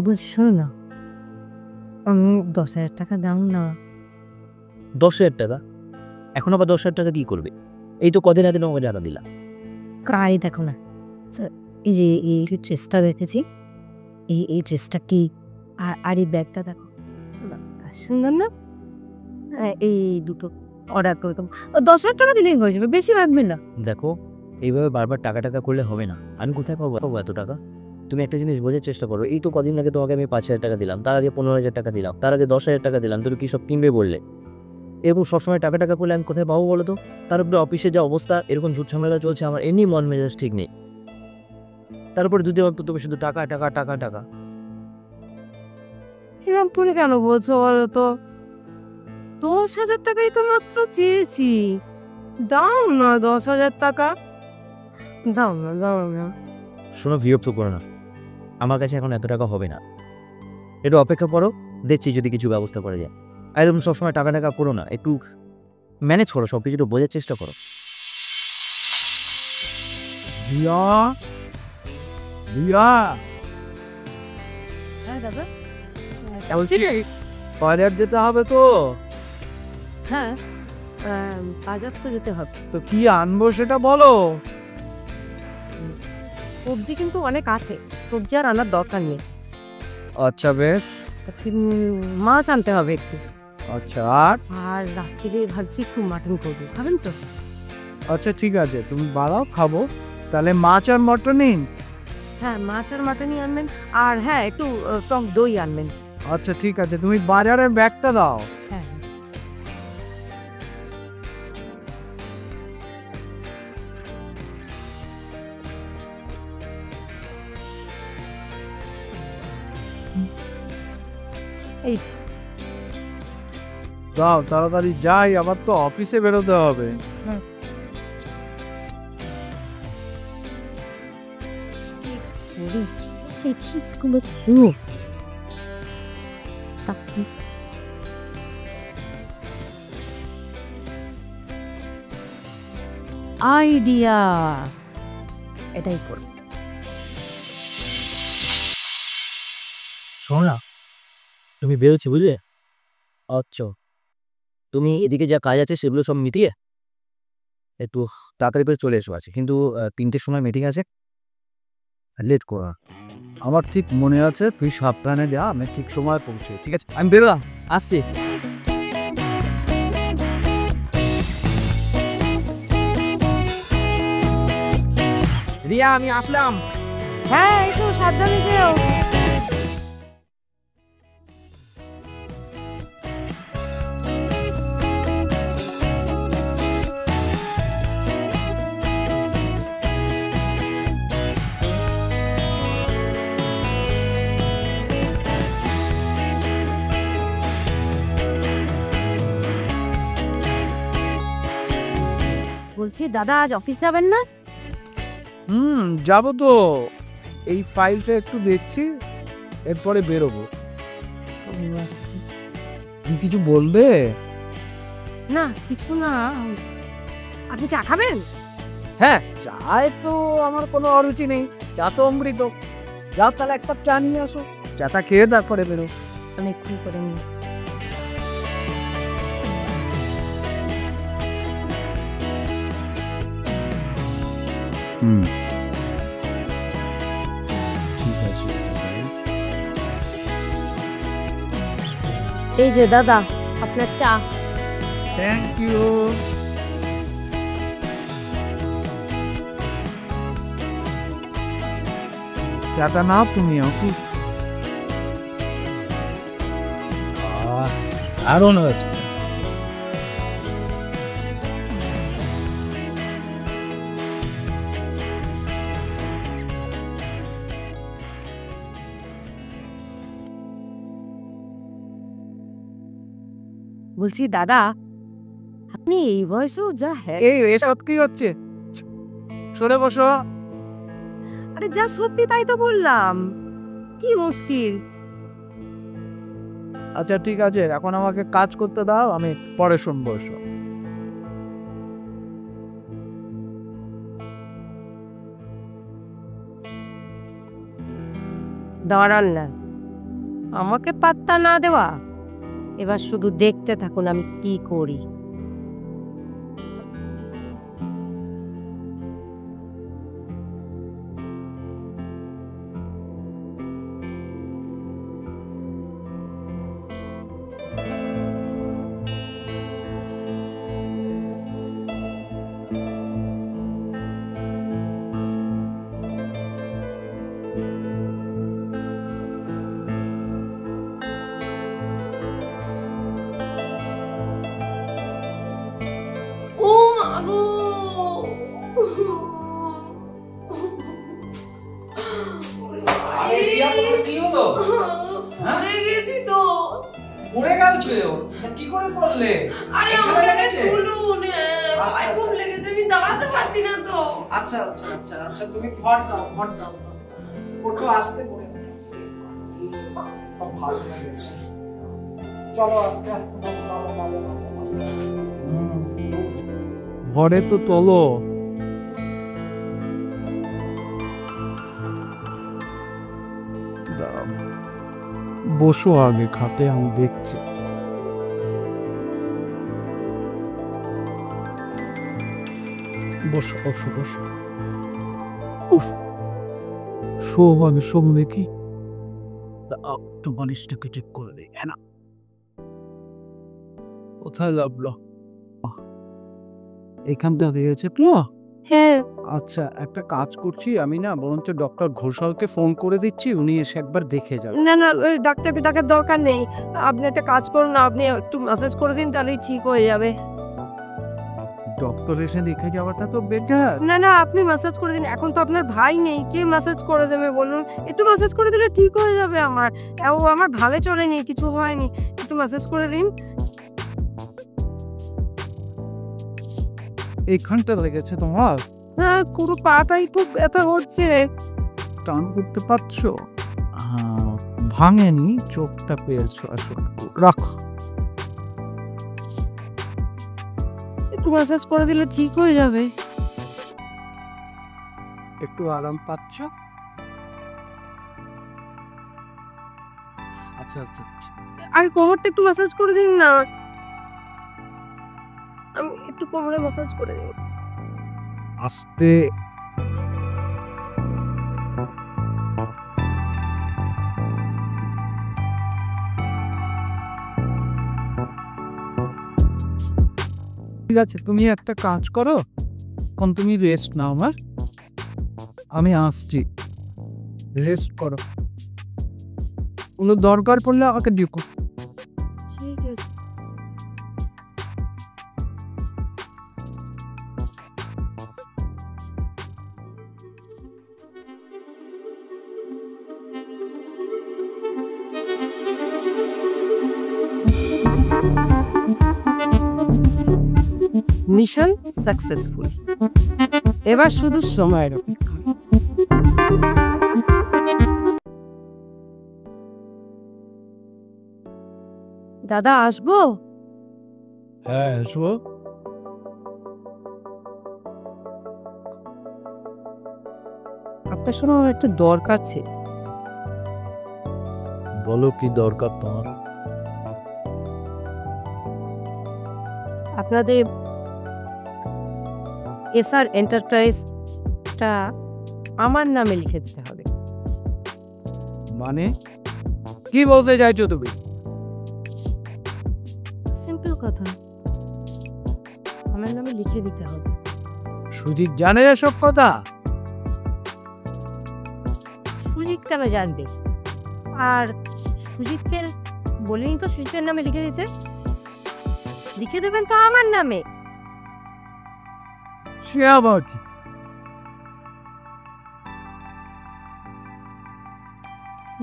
বলছি শোনো না, আমি 10,000 টাকা দাও না। 10,000 টাকা? এখন আবার 10,000 টাকা কি করবে? এই তো কদিন আগে তোমাকে টাকা দিলাম। কাই দেখো না, এই যে এই ড্রেসটা দেখেছি, এই ড্রেসটা কি, আর এই ব্যাগটা দেখো, সুন্দর না? এই দুটো অর্ডার করে দেবো। 10,000 টাকা দিলেই হয়ে যাবে, বেশি লাগবে না। দেখো, এইভাবে বারবার টাকা টাকা করলে হবে না। আমি কোথায় পাবো এত টাকা? তুমি একটা জিনিস বোঝার চেষ্টা করো। এই তো কদিন আগে তোমাকে আমি 5,000 টাকা দিলাম, তার আগে 15,000 টাকা দিলাম, তার আগে 10,000 টাকা দিলাম। তুমি কি সব কিনবে বললে? এবং সবসময় টাকা টাকা করলে আমি কোথায় পাবো বলো তো? তার উপরে অফিসে যা অবস্থা, এরকম ঝুট ঝামেলা চলছে, আমার এমনি মন মেজাজ ঠিক নেই। তারপরে দুধে অল্প তুমি শুধু টাকা টাকা টাকা টাকা। এরকম করে কেন বলছো বলো তো? 10,000 টাকাই তো মাত্র চেয়েছি, দাও না 10,000 টাকা, দাও না, দাও না। শোনো, বিরক্ত করো না, আমার কাছে এখন এত টাকা হবে না। একটু অপেক্ষা করো, দেখছি যদি কিছু ব্যবস্থা করা যায়। আর এরকম সবসময় টাকা টাকা করো না, একটু ম্যানেজ করো, সব কিছু একটু বোঝার চেষ্টা করো। রিয়া, রিয়া, হ্যাঁ দাদা, বলছি বাজার যেতে হবে তো। হ্যাঁ বাজার তো যেতে হবে। তো কি আনবো সেটা বলো। সবজি কিন্তু অনেক আছে, সবজি আর আনার দরকার নেই। আচ্ছা বেশ। মাছ আনতে হবে একটু, আচ্ছা আর রাত্রিরে ভাবছি একটু মাটন করবো, খাবেন তো? আচ্ছা ঠিক আছে, তুমি বাড়াও, খাবো। তাহলে মাছ আর মটন নিন। হ্যাঁ, মাছ আর মাটনই আনবেন, আর হ্যাঁ একটু টক দই আনবেন। আচ্ছা ঠিক আছে, তুমি বাজারের ব্যাগটা দাও। হ্যাঁ এই যে, দাও তাড়াতাড়ি যাই, আবার তো অফিসে বেরোতে হবে। আইডিয়া, এটাই করব। শোনো না, তুমি বেরোচ্ছি বুঝলে? আচ্ছা, তুমি এদিকে যা কাজ আছে সেগুলো সব মিটিয়ে একটু তাড়াতাড়ি করে চলে এসো। আছে কিন্তু 3টের সময় মিটিং আছে, লেট করো না। আমার ঠিক মনে আছে, তুই সাবধানে যা, আমি ঠিক সময় পৌঁছে। ঠিক আছে, আমি বেরোলাম, আসছি। রিয়া, আমি আসলাম। হ্যাঁ এসো, সাবধানে যেও। বলছি দাদা, আজ অফিস যাবেন না? যাবো তো। এই ফাইলটা একটু দেখছি, এরপরে বেরোবো। তুমি কিছু বলবে? না কিছু না, আপনি চা খাবেন? হ্যাঁ, চায় তো আমার কোনো অরুচি নেই, চা তো অমৃত। যাও তাহলে এক কাপ চা নিয়ে আসো, চাটা খেয়ে তারপরে বেরো। আমি একটু করে মিস। ঠিক আছে। এই যে দাদা, আপনার চা। Thank you. চাটা নাও তুমি। আরো না, বলছি দাদা, আপনি এই বয়সেও যা হ্যাঁ, এই এসব কি হচ্ছে? সরে বসো। আরে যা সত্যি তাই তো বললাম, কি মুশকিল। আচ্ছা ঠিক আছে, এখন আমাকে কাজ করতে দাও, আমি পরে শুনবো এসব। দাঁড়ান না, আমাকে পাত্তা না দেওয়া? এবার শুধু দেখতে থাকুন আমি কি করি। ও মা গো! আরে রিয়া, তোমার কি হলো? পড়ে গেছি তো। পড়ে গেছো? কি করে পড়লে? আরে এখানে আমাকে লেগেছে? তুলুন, পায়ে খুব লেগেছে, আমি দাঁড়াতে পারছি না তো। আচ্ছা আচ্ছা আচ্ছা আচ্ছা, তুমি ঘর দাও, ঘর দাও। ওঠো, আসতে পড়ে ভালো লেগেছে। চলো আস্তে আস্তে ঘরে তো চলো। বসো আগে খাটে, আমি দেখছি। বসো বসো বসো। উফ, শো আগে, শোন দেখি। একটু বালিশটাকে ঠিক করে দিই। হ্যাঁ না, কোথায় লাগলো? এখানটা দিয়েছে তো? হ্যাঁ। আচ্ছা, একটা কাজ করছি আমি, না বরঞ্চ ডক্টর ঘোষালকে ফোন করে দিচ্ছি, উনি এসে একবার দেখে যাবেন। না না, ওই ডাক্তারকে ডাকার দরকার নেই। আপনি একটা কাজ করুন, আপনি একটু ম্যাসাজ করে দিন, তাহলেই ঠিক হয়ে যাবে। ডক্টর এসে দেখে যাওয়াটা তো বেটার। না না, আপনি ম্যাসাজ করে দিন। এখন তো আপনার ভাই নেই, কে ম্যাসাজ করে দেবে বলুন? একটু ম্যাসাজ করে দিলে ঠিক হয়ে যাবে। আমার ভালো চলেনি, কিছু হয়নি। একটু ম্যাসাজ করে দিন। এইখানটা লেগেছে তোমার? হ্যাঁ, পুরো পাটাই খুব ব্যথা হচ্ছে। টান করতে পারছো? ভাঙেনি, চোখটা পেয়েছো। আসলে রাখো। একটু ম্যাসাজ করে দিলে ঠিক হয়ে যাবে। একটু আরাম পাচ্ছ? আচ্ছা আচ্ছা, আর কোমরটা একটু ম্যাসাজ করে দিন না। আমি একটু কোমরে ম্যাসাজ করে দিন। আস্তে। ঠিক আছে, তুমি একটা কাজ করো, এখন তুমি রেস্ট নাও। আমি আসছি, রেস্ট করো। কোনো দরকার পড়লে আমাকে ডিকো। ঠিক আছে। Mission successful. এবার শুধু সময়ের অপেক্ষা। দাদা, আসবো? হ্যাঁ, এসো। আপনার সঙ্গে আমার একটু দরকার ছিল। বলো কি দরকার তোমার? আপনাদের এসআর এন্টারপ্রাইজটা আমার নামে লিখে দিতে হবে। মানে কি বলতে চাইছো তুমি? সিম্পল কথা, আমার নামে লিখে দিতে হবে। সুজিত জানে এসব কথা? সুজিত কেন জানবে? আর সুজিতকে বলিনি তো সুজিতের নামে লিখে দিতে? লিখে দেবেন তো আমার নামে। সে আবার কি?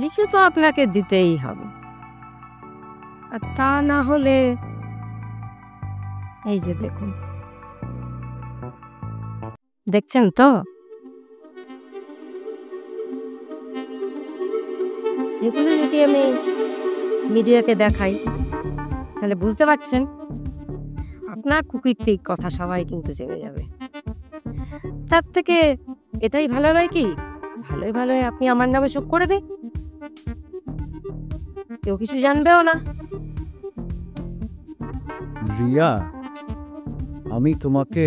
লিখে তো আপনাকে দিতেই হবে, আর তা না হলে এই যে দেখুন, দেখছেন তো? এগুলো যদি আমি মিডিয়াকে দেখাই তাহলে বুঝতে পারছেন আপনার কুকীর্তির কথা সবাই কিন্তু জেনে যাবে। তার থেকে এটাই ভালো নয় কি? ভালোই ভালোই আপনি আমার নামে সব করে দিন। কেউ কিছু জানবেও না। রিয়া, আমি তোমাকে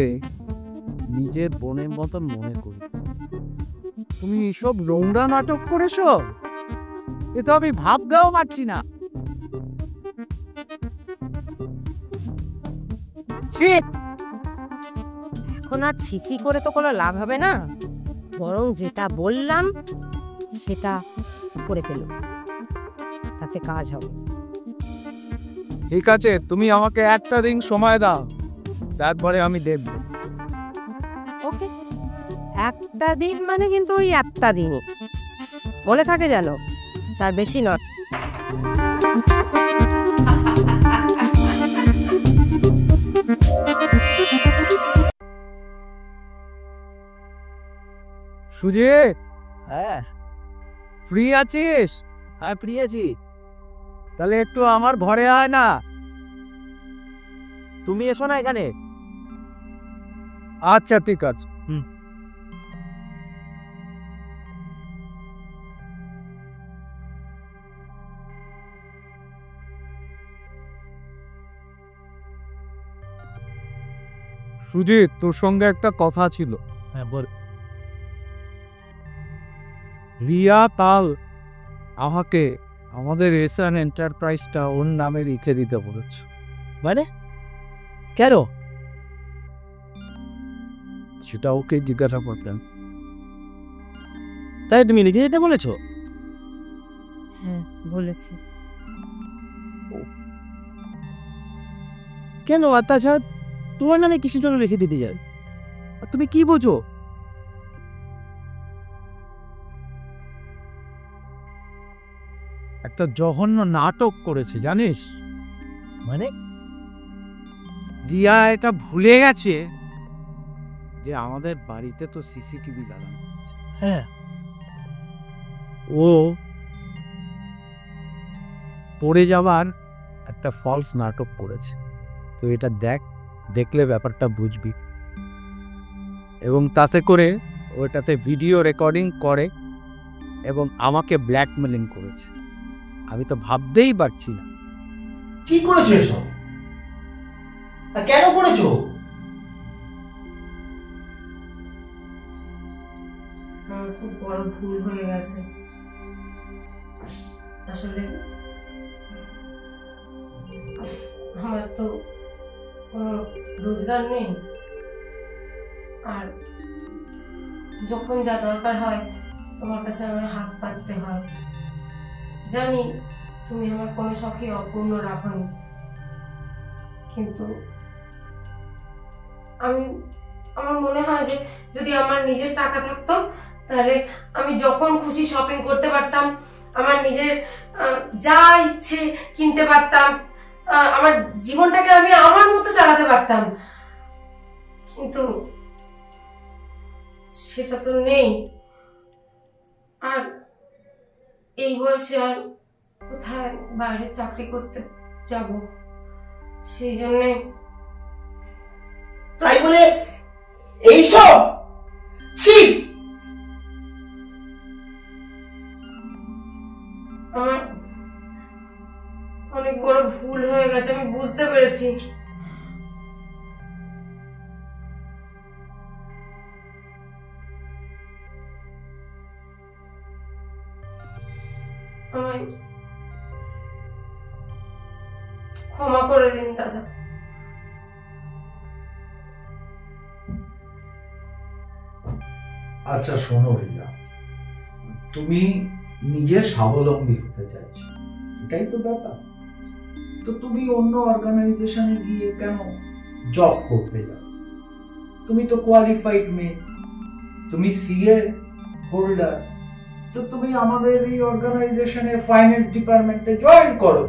নিজের বোনের মতন মনে করি। তুমি এসব নোংরা নাটক করেছো, এ তো আমি ভাবতেও পারছি না। এখন আর ছিচি করে তো কোনো লাভ হবে না, বরং যেটা বললাম সেটা করে ফেলো, তাতে কাজ হবে। ঠিক আছে, তুমি আমাকে একটা দিন সময় দাও, তারপরে আমি দেখব। ওকে, একটা দিন মানে কিন্তু ওই একটা দিনই মনে থাকে যেন, তার বেশি নয়। সুজিত, হ্যাঁ ফ্রি আছিস? হ্যাঁ ফ্রি আছি। তাহলে একটু আমার ঘরে আয় না। তুমি এসো না এখানে। আচ্ছা ঠিক আছে। সুজিত, তোর সঙ্গে একটা কথা ছিল। হ্যাঁ বল। রিয়া কাল আমাকে আমাদের এসআন এন্টারপ্রাইজটা ওর নামে লিখে দিতে বলেছে। মানে কেন? সেটা ওকে জিজ্ঞাসা করতেন। তাই তুমি লিখে দিতে বলেছো? হ্যাঁ বলেছি। কেন? আর তাছাড়া তোমার নামে কিসের জন্য লিখে দিতে যায়? আর তুমি কি বোঝো? একটা জঘন্য নাটক করেছে জানিস। মানে রিয়া এটা ভুলে গেছে যে আমাদের বাড়িতে তো সিসিটিভি লাগানো আছে। হ্যাঁ, ও পড়ে যাবার একটা ফলস নাটক করেছে। তো এটা দেখলে ব্যাপারটা বুঝবি। এবং তাতে করে ওটাতে ভিডিও রেকর্ডিং করে এবং আমাকে ব্ল্যাকমেলিং করেছে। আমি তো ভাবতেই পারছি না। কি করেছো এসব? আর কেন করেছো? আমার খুব বড় ভুল হয়ে গেছে। আসলে আমার তো কোনো রোজগার নেই, আর যখন যা দরকার হয় তোমার কাছে আমার হাত পাততে হয়। জানি তুমি আমার কোনো শখই অপূর্ণ রাখনি, কিন্তু আমার মনে হয় যে যদি আমার নিজের টাকা থাকতো তাহলে আমি যখন খুশি শপিং করতে পারতাম, আমার নিজের যা ইচ্ছে কিনতে পারতাম, আমার জীবনটাকে আমি আমার মতো চালাতে পারতাম। কিন্তু সেটা তো নেই। আর এই বয়সে আর কোথায় বাইরে চাকরি করতে যাব? সেই জন্যে। তাই বলে এইসব? ছি! আমার অনেক বড় ভুল হয়ে গেছে, আমি বুঝতে পেরেছি। আমায় ক্ষমা করে দিন দাদা। আচ্ছা শোনো রিয়া, তুমি নিজে স্বাবলম্বী হতে চাইছো, এটাই তো ব্যাপার। তো তুমি অন্য অর্গানাইজেশনে গিয়ে কেন জব করতে যাও? তুমি তো কোয়ালিফাইড মেয়ে, তুমি সিএ হোল্ডার, তো তুমি আমাদের এই অর্গানাইজেশনের ফাইন্যান্স ডিপার্টমেন্টে জয়েন করো।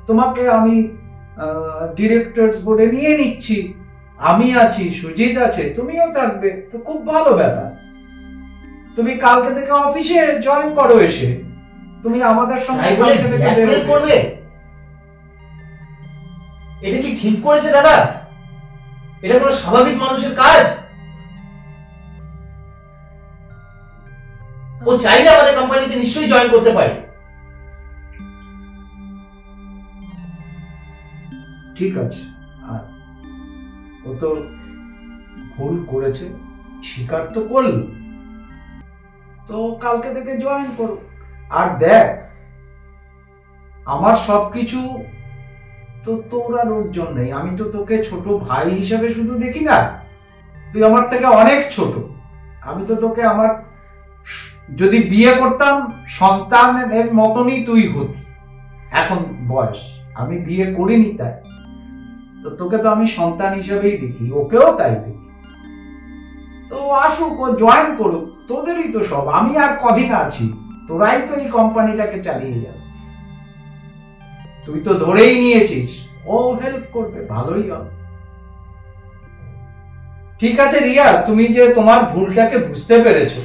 তোমাকে আমি ডিরেক্টরস বোর্ডে নিয়ে নিচ্ছি, আমি আছি, সুজিত আছে, তুমিও থাকবে, তো খুব ভালো ব্যাপার। তুমি কালকে থেকে অফিসে জয়েন করো, এসে তুমি আমাদের সঙ্গে করবে। এটা কি ঠিক করেছে দাদা? এটা কোনো স্বাভাবিক মানুষের কাজ? ও চাইলে আমাদের কোম্পানিতে নিশ্চয়ই জয়েন করতে পারে। ঠিক আছে, আর ও তো ভুল করেছে, স্বীকার তো করল, তো কালকে থেকে জয়েন করো। আর দেখ, আমার সবকিছু তো তোর আর ওর জন্যই। আমি তো তোকে ছোট ভাই হিসেবে শুধু দেখি না, তুই আমার থেকে অনেক ছোট। আমি তো তোকে আমার, যদি বিয়ে করতাম সন্তানের মতনই তুই হতি। এখন বয়স, আমি বিয়ে করিনি তাই তো তোকে তো আমি সন্তান হিসেবেই দেখি, ওকেও তাই দেখি। তো আসুক, ও জয়েন করুক, তোদেরই তো সব। আমি আর কদিন আছি, তোরাই তো এই কোম্পানিটাকে চালিয়ে যাবে। তুই তো ধরেই নিয়েছিস, ও হেল্প করবে, ভালোই হবে। ঠিক আছে রিয়া, তুমি যে তোমার ভুলটাকে বুঝতে পেরেছো,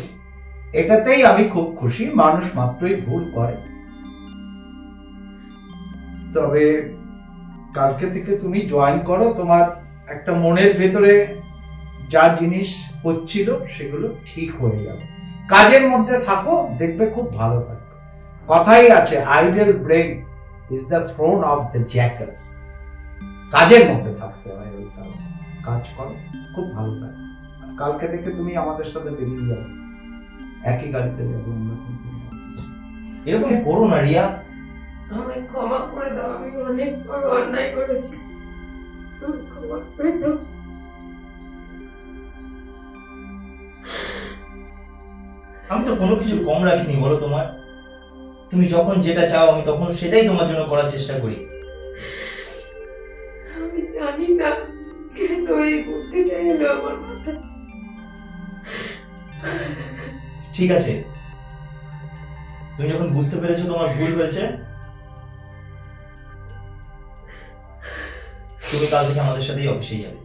এটাতেই আমি খুব খুশি। মানুষ মাত্রই ভুল করে। তবে কালকে থেকে তুমি জয়েন করো, তোমার একটা মনের ভেতরে যা জিনিস হচ্ছিল সেগুলো ঠিক হয়ে যাবে। কাজের মধ্যে থাকো, দেখবে খুব ভালো থাকবে। কথাই আছে, idle brain is the throne of the jackals. কাজের মধ্যে থাকতে হয়, ওই কারণে কাজ করো, খুব ভালো থাকবে। কালকে থেকে তুমি আমাদের সাথে বেরিয়ে যাবে, একই গাড়িতে যাবো আমরা। এরকম করো না রিয়া। আমায় ক্ষমা করে দাও, আমি অনেক বড় অন্যায় করেছি, আমায় ক্ষমা করে দাও। আমি তো কোনো কিছু কম রাখিনি বলো তোমার। তুমি যখন যেটা চাও আমি তখন সেটাই তোমার জন্য করার চেষ্টা করি। আমি জানি না কেন এই বুদ্ধিটা এলো আমার মাথায়। ঠিক আছে, তুমি যখন বুঝতে পেরেছো তোমার ভুল হয়েছে, তুমি কাল থেকে আমাদের সাথেই অফিসেই যাবে।